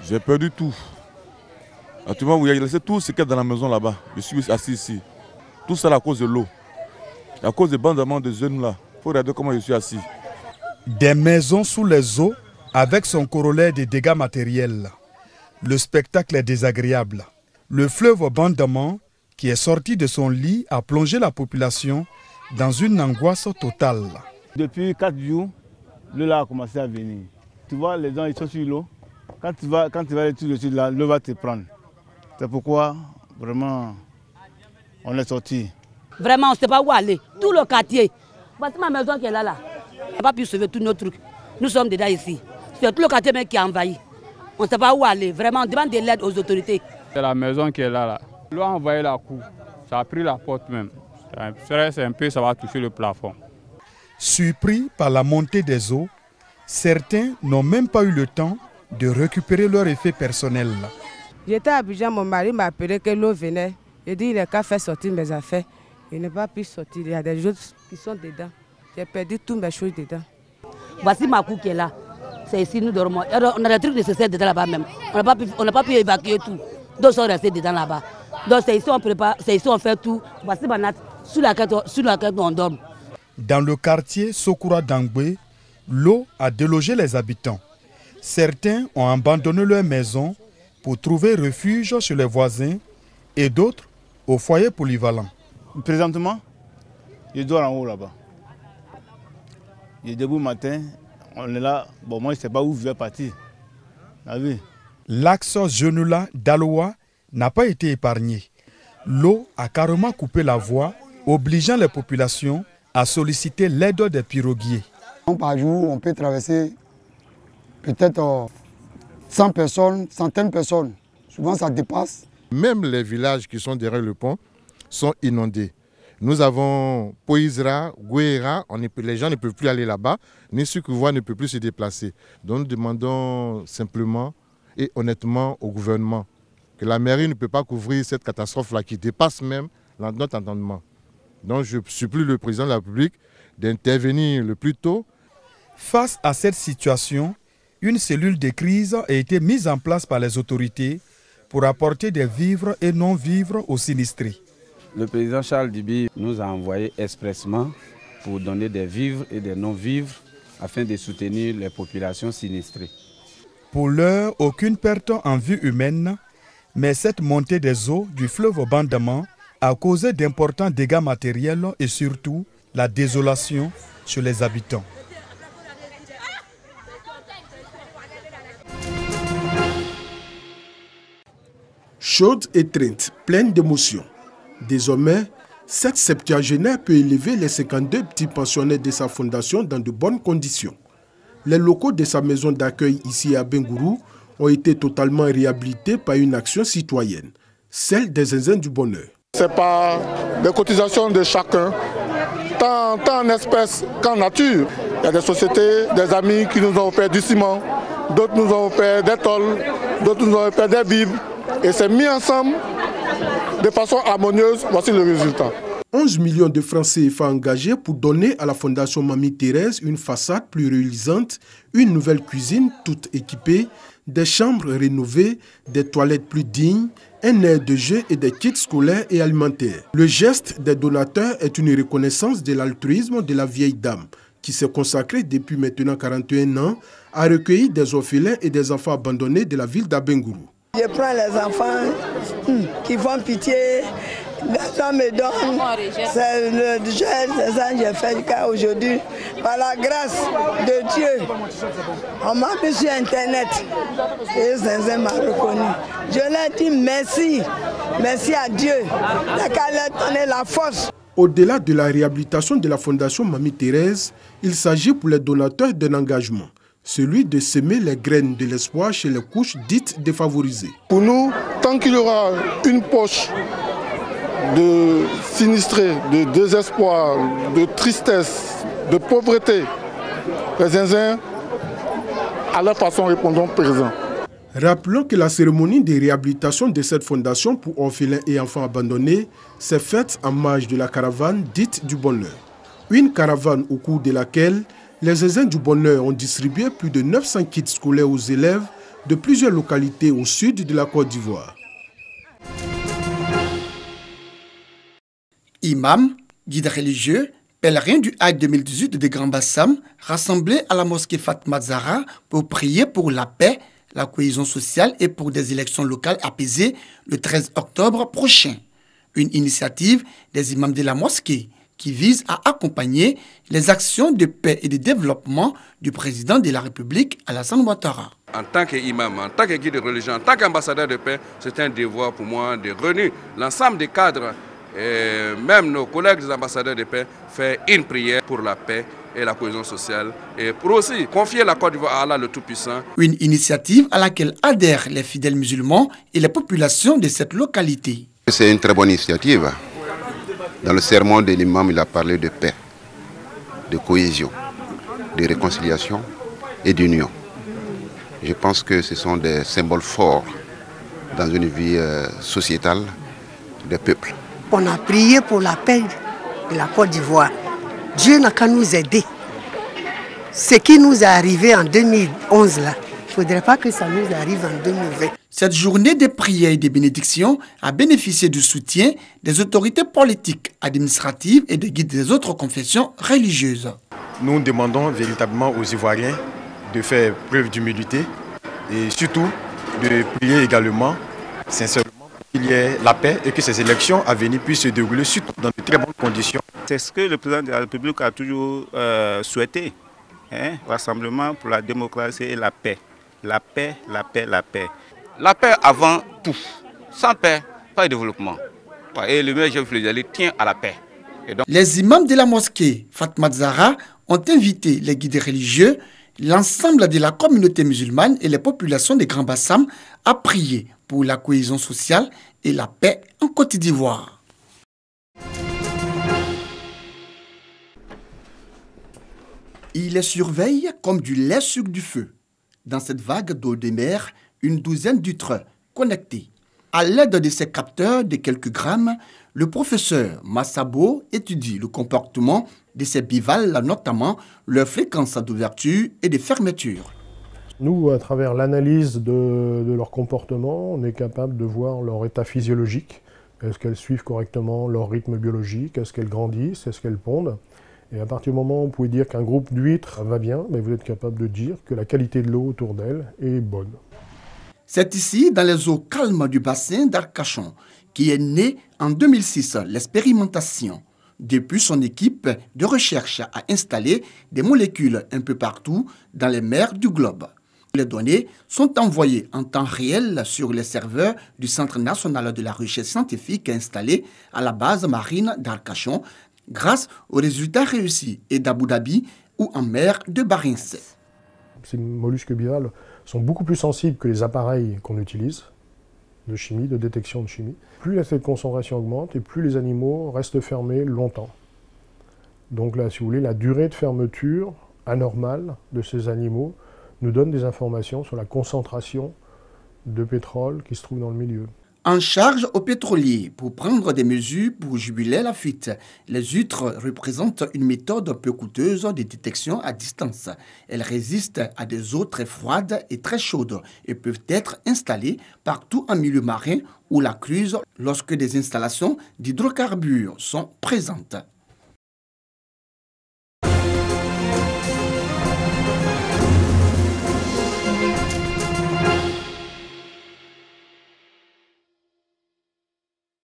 J'ai perdu tout. Actuellement, vous avez laissé tout ce qu'il y a dans la maison là-bas. Je suis assis ici. Tout ça à cause de l'eau. À cause des bandements de jeunes là. Il faut regarder comment je suis assis. Des maisons sous les eaux avec son corollaire de dégâts matériels. Le spectacle est désagréable. Le fleuve Bandama, qui est sorti de son lit, a plongé la population dans une angoisse totale. Depuis 4 jours, l'eau a commencé à venir. Tu vois, les gens ils sont sur l'eau. Quand tu vas aller tout dessus, l'eau va te prendre. C'est pourquoi, vraiment, on est sorti. Vraiment, on ne sait pas où aller. Tout le quartier. Voici ma maison qui est là. On n'a pas pu sauver tous nos trucs. Nous sommes dedans ici. C'est tout le quartier même qui est envahi. On ne sait pas où aller. Vraiment, on demande de l'aide aux autorités. C'est la maison qui est là. L'eau a envahi la cour. Ça a pris la porte même. C'est un peu, ça va toucher le plafond. Surpris par la montée des eaux, certains n'ont même pas eu le temps de récupérer leurs effets personnels. J'étais à Abidjan, mon mari m'a appelé que l'eau venait. J'ai dit il n'a qu'à faire sortir mes affaires. Il n'a pas pu sortir. Il y a des choses qui sont dedans. J'ai perdu toutes mes choses dedans. Voici ma cour qui est là. C'est ici nous dormons. On a des trucs nécessaires dedans là-bas même. On n'a pas pu évacuer tout. D'autres sont restés dedans là-bas. Donc c'est ici on prépare, c'est ici on fait tout. Voici ma natte sur laquelle on dort. Dans le quartier Sokura Dangbe, l'eau a délogé les habitants. Certains ont abandonné leur maison pour trouver refuge chez les voisins et d'autres au foyer polyvalent. Présentement, je dors en haut là-bas. Je suis debout le matin, on est là. Bon, moi je ne sais pas où je vais partir. L'axe Genula d'Aloa n'a pas été épargné. L'eau a carrément coupé la voie, obligeant les populations à solliciter l'aide des piroguiers. Par jour, on peut traverser peut-être 100 personnes, centaines de personnes. Souvent, ça dépasse. Même les villages qui sont derrière le pont sont inondés. Nous avons Poizra, Gouéra, les gens ne peuvent plus aller là-bas, ni Sukuvoa ne peut plus se déplacer. Donc nous demandons simplement et honnêtement au gouvernement que la mairie ne peut pas couvrir cette catastrophe-là qui dépasse même notre entendement. Donc je supplie le président de la République d'intervenir le plus tôt. Face à cette situation, une cellule de crise a été mise en place par les autorités pour apporter des vivres et non-vivres aux sinistrés. Le président Charles Dibi nous a envoyé expressément pour donner des vivres et des non-vivres afin de soutenir les populations sinistrées. Pour l'heure, aucune perte en vie humaine, mais cette montée des eaux du fleuve Bandama a causé d'importants dégâts matériels et surtout la désolation chez les habitants. Chaude et étreinte, pleine d'émotions. Désormais, cette septuagénaire peut élever les 52 petits pensionnaires de sa fondation dans de bonnes conditions. Les locaux de sa maison d'accueil ici à Bengourou ont été totalement réhabilités par une action citoyenne, celle des zinzins du bonheur. C'est par les cotisations de chacun, tant en espèces qu'en nature. Il y a des sociétés, des amis qui nous ont offert du ciment, d'autres nous ont offert des tôles, d'autres nous ont offert des bibles. Et c'est mis ensemble de façon harmonieuse. Voici le résultat. 11 millions de francs CFA engagés pour donner à la Fondation Mamie Thérèse une façade plus réalisante, une nouvelle cuisine toute équipée, des chambres rénovées, des toilettes plus dignes, un aire de jeu et des kits scolaires et alimentaires. Le geste des donateurs est une reconnaissance de l'altruisme de la vieille dame qui s'est consacrée depuis maintenant 41 ans à recueillir des orphelins et des enfants abandonnés de la ville d'Abengourou. Je prends les enfants qui font pitié, les gens me donnent, c'est le geste que j'ai fait jusqu'à aujourd'hui. Par la grâce de Dieu, on m'a mis sur Internet et Zinzin m'a reconnu. Je leur dis merci, merci à Dieu, il qu'à leur donner la force. Au-delà de la réhabilitation de la Fondation Mamie Thérèse, il s'agit pour les donateurs d'un engagement. Celui de semer les graines de l'espoir chez les couches dites défavorisées. Pour nous, tant qu'il y aura une poche de sinistrés, de désespoir, de tristesse, de pauvreté, les zinzins, à leur façon, répondront présent. Rappelons que la cérémonie de réhabilitation de cette fondation pour orphelins et enfants abandonnés s'est faite en marge de la caravane dite du bonheur. Une caravane au cours de laquelle les zinzins du bonheur ont distribué plus de 900 kits scolaires aux élèves de plusieurs localités au sud de la Côte d'Ivoire. Imams, guides religieux, pèlerins du Hajj 2018 de Grand Bassam, rassemblés à la mosquée Fatma Zahra pour prier pour la paix, la cohésion sociale et pour des élections locales apaisées le 13 octobre prochain. Une initiative des imams de la mosquée qui vise à accompagner les actions de paix et de développement du président de la République, Alassane Ouattara. En tant qu'imam, en tant que guide de religion, en tant qu'ambassadeur de paix, c'est un devoir pour moi de réunir l'ensemble des cadres et même nos collègues des ambassadeurs de paix, faire une prière pour la paix et la cohésion sociale et pour aussi confier la Côte d'Ivoire à Allah le Tout-Puissant. Une initiative à laquelle adhèrent les fidèles musulmans et les populations de cette localité. C'est une très bonne initiative. Dans le sermon de l'imam, il a parlé de paix, de cohésion, de réconciliation et d'union. Je pense que ce sont des symboles forts dans une vie sociétale des peuples. On a prié pour la paix de la Côte d'Ivoire. Dieu n'a qu'à nous aider. Ce qui nous est arrivé en 2011 là, il ne faudrait pas que ça nous arrive en 2020. Cette journée de prière et de bénédiction a bénéficié du soutien des autorités politiques, administratives et des guides des autres confessions religieuses. Nous demandons véritablement aux Ivoiriens de faire preuve d'humilité et surtout de prier également sincèrement pour qu'il y ait la paix et que ces élections à venir puissent se dérouler surtout dans de très bonnes conditions. C'est ce que le président de la République a toujours souhaité. Rassemblement pour la démocratie et la paix. La paix, la paix, la paix. La paix avant tout. Sans paix, pas de développement. Et le meilleur chef tient à la paix. Donc... Les imams de la mosquée Fatma Zahra ont invité les guides religieux, l'ensemble de la communauté musulmane et les populations de Grand Bassam à prier pour la cohésion sociale et la paix en Côte d'Ivoire. Il les surveille comme du lait sur du feu. Dans cette vague d'eau de mer, une douzaine d'huîtres connectées. À l'aide de ces capteurs de quelques grammes, le professeur Massabo étudie le comportement de ces bivalves, notamment leur fréquence d'ouverture et de fermeture. Nous, à travers l'analyse de leur comportement, on est capable de voir leur état physiologique. Est-ce qu'elles suivent correctement leur rythme biologique? Est-ce qu'elles grandissent? Est-ce qu'elles pondent? Et à partir du moment où vous pouvez dire qu'un groupe d'huîtres va bien, mais vous êtes capable de dire que la qualité de l'eau autour d'elles est bonne. C'est ici, dans les eaux calmes du bassin d'Arcachon, qui est née en 2006 l'expérimentation. Depuis, son équipe de recherche a installé des molécules un peu partout dans les mers du globe. Les données sont envoyées en temps réel sur les serveurs du Centre national de la recherche scientifique installé à la base marine d'Arcachon, grâce aux résultats réussis et d'Abu Dhabi ou en mer de Barents. Ces mollusques bivalves sont beaucoup plus sensibles que les appareils qu'on utilise de chimie, de détection de chimie. Plus cette concentration augmente et plus les animaux restent fermés longtemps. Donc là, si vous voulez, la durée de fermeture anormale de ces animaux nous donne des informations sur la concentration de pétrole qui se trouve dans le milieu. En charge aux pétroliers pour prendre des mesures pour juguler la fuite. Les huîtres représentent une méthode peu coûteuse de détection à distance. Elles résistent à des eaux très froides et très chaudes et peuvent être installées partout en milieu marin ou la cruse lorsque des installations d'hydrocarbures sont présentes.